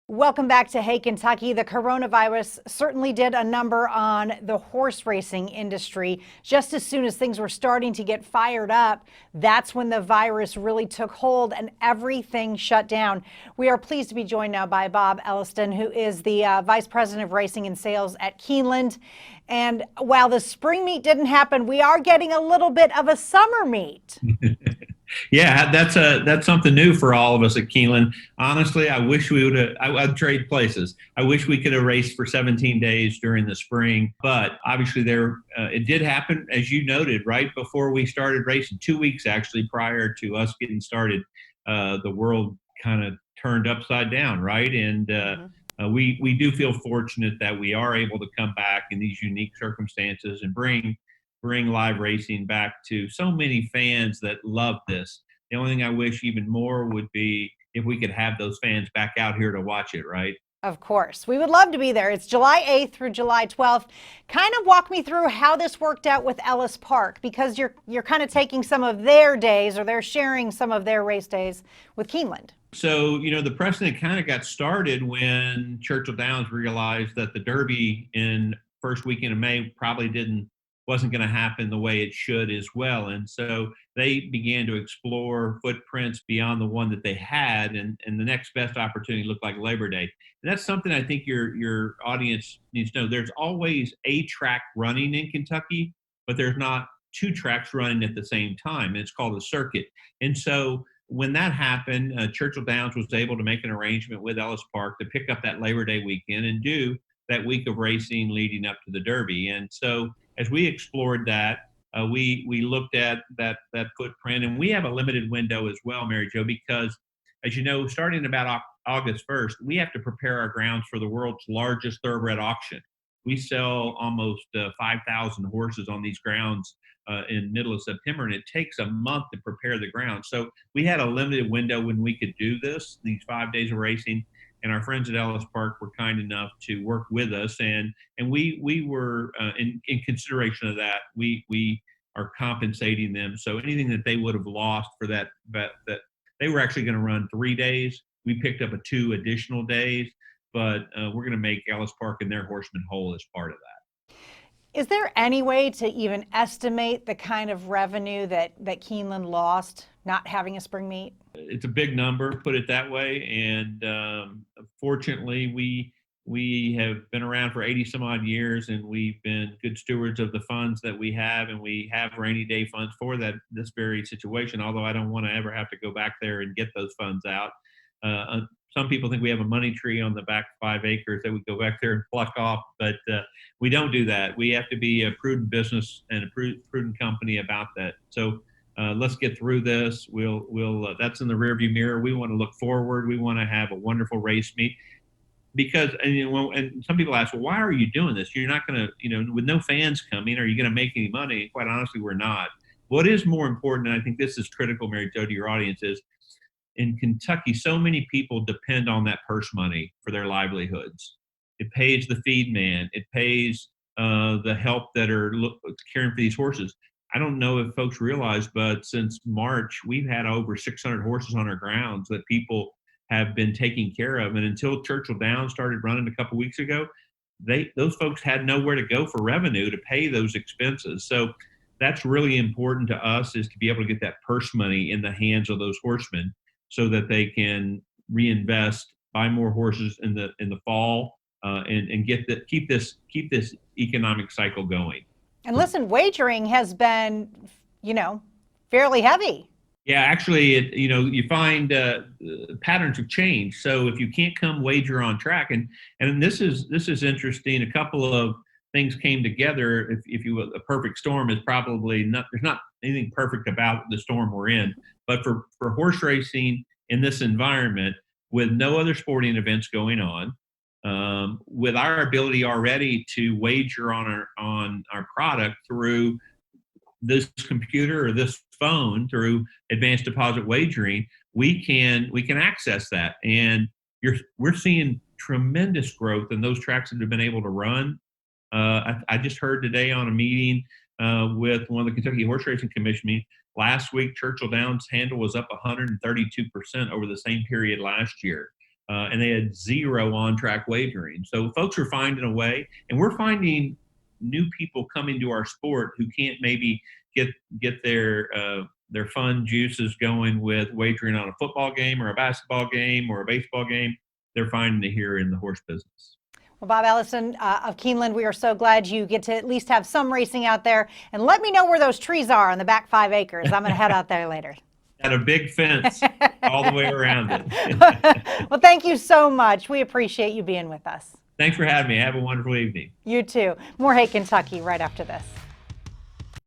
Welcome back to Hey Kentucky. The coronavirus certainly did a number on the horse racing industry. Just as soon as things were starting to get fired up, that's when the virus really took hold and everything shut down. We are pleased to be joined now by Bob Elliston, who is the Vice President of Racing and Sales at Keeneland. And while the spring meet didn't happen, we are getting a little bit of a summer meet. Yeah, that's something new for all of us at Keeneland. Honestly, I wish we would have. I'd trade places. I wish we could have raced for 17 days during the spring, but obviously it did happen, as you noted, right before we started racing. 2 weeks actually prior to us getting started, the world kind of turned upside down, right? And we do feel fortunate that we are able to come back in these unique circumstances and bring live racing back to so many fans that love this. The only thing I wish even more would be if we could have those fans back out here to watch it, right? Of course. We would love to be there. It's July 8th through July 12th. Kind of walk me through how this worked out with Ellis Park, because you're kind of taking some of their days, or they're sharing some of their race days with Keeneland. So, the precedent kind of got started when Churchill Downs realized that the Derby in first weekend of May probably wasn't going to happen the way it should as well. And so they began to explore footprints beyond the one that they had, and the next best opportunity looked like Labor Day. And that's something I think your audience needs to know. There's always a track running in Kentucky, but there's not two tracks running at the same time. And it's called a circuit. And so when that happened, Churchill Downs was able to make an arrangement with Ellis Park to pick up that Labor Day weekend and do that week of racing leading up to the Derby. And so as we explored that, we looked at that footprint, and we have a limited window as well, Mary Jo, because as you know, starting about August 1st, we have to prepare our grounds for the world's largest thoroughbred auction. We sell almost 5,000 horses on these grounds in middle of September, and it takes a month to prepare the ground. So we had a limited window when we could do these 5 days of racing. And our friends at Ellis Park were kind enough to work with us, and we were in consideration of that. We are compensating them. So anything that they would have lost for that they were actually going to run 3 days. We picked up 2 additional days, but we're going to make Ellis Park and their Horseman Hole as part of that. Is there any way to even estimate the kind of revenue that Keeneland lost not having a spring meet? It's a big number, put it that way. And fortunately, we have been around for 80 some odd years, and we've been good stewards of the funds that we have, and we have rainy day funds for this very situation. Although I don't want to ever have to go back there and get those funds out. Some people think we have a money tree on the back 5 acres that we go back there and pluck off, but we don't do that. We have to be a prudent business and a prudent company about that. So let's get through this. We'll that's in the rearview mirror. We want to look forward. We want to have a wonderful race meet, because and some people ask, well, why are you doing this? You're not going to, with no fans coming, are you going to make any money? Quite honestly, we're not. What is more important, and I think this is critical, Mary Jo, to your audience, is in Kentucky, so many people depend on that purse money for their livelihoods. It pays the feed man. It pays the help that are caring for these horses. I don't know if folks realize, but since March, we've had over 600 horses on our grounds that people have been taking care of. And until Churchill Downs started running a couple weeks ago, those folks had nowhere to go for revenue to pay those expenses. So that's really important to us, is to be able to get that purse money in the hands of those horsemen, so that they can reinvest, buy more horses in the fall, and keep this economic cycle going. And listen, wagering has been, fairly heavy. Yeah, actually, you find patterns have changed. So if you can't come wager on track, and this is interesting. A couple of things came together. If you a perfect storm is probably not. There's not anything perfect about the storm we're in. But for horse racing in this environment, with no other sporting events going on, with our ability already to wager on our product through this computer or this phone, through advanced deposit wagering, we can access that. And we're seeing tremendous growth in those tracks that have been able to run. I just heard today on a meeting with one of the Kentucky Horse Racing Commission meetings. Last week, Churchill Downs handle was up 132% over the same period last year. and they had 0 on-track wagering. So folks are finding a way, and we're finding new people coming to our sport who can't maybe get their fun juices going with wagering on a football game or a basketball game or a baseball game. They're finding it here in the horse business. Well, Bob Ellison of Keeneland, we are so glad you get to at least have some racing out there. And let me know where those trees are on the back 5 acres. I'm going to head out there later. Got a big fence all the way around it. Well, thank you so much. We appreciate you being with us. Thanks for having me. Have a wonderful evening. You too. More Hey Kentucky right after this.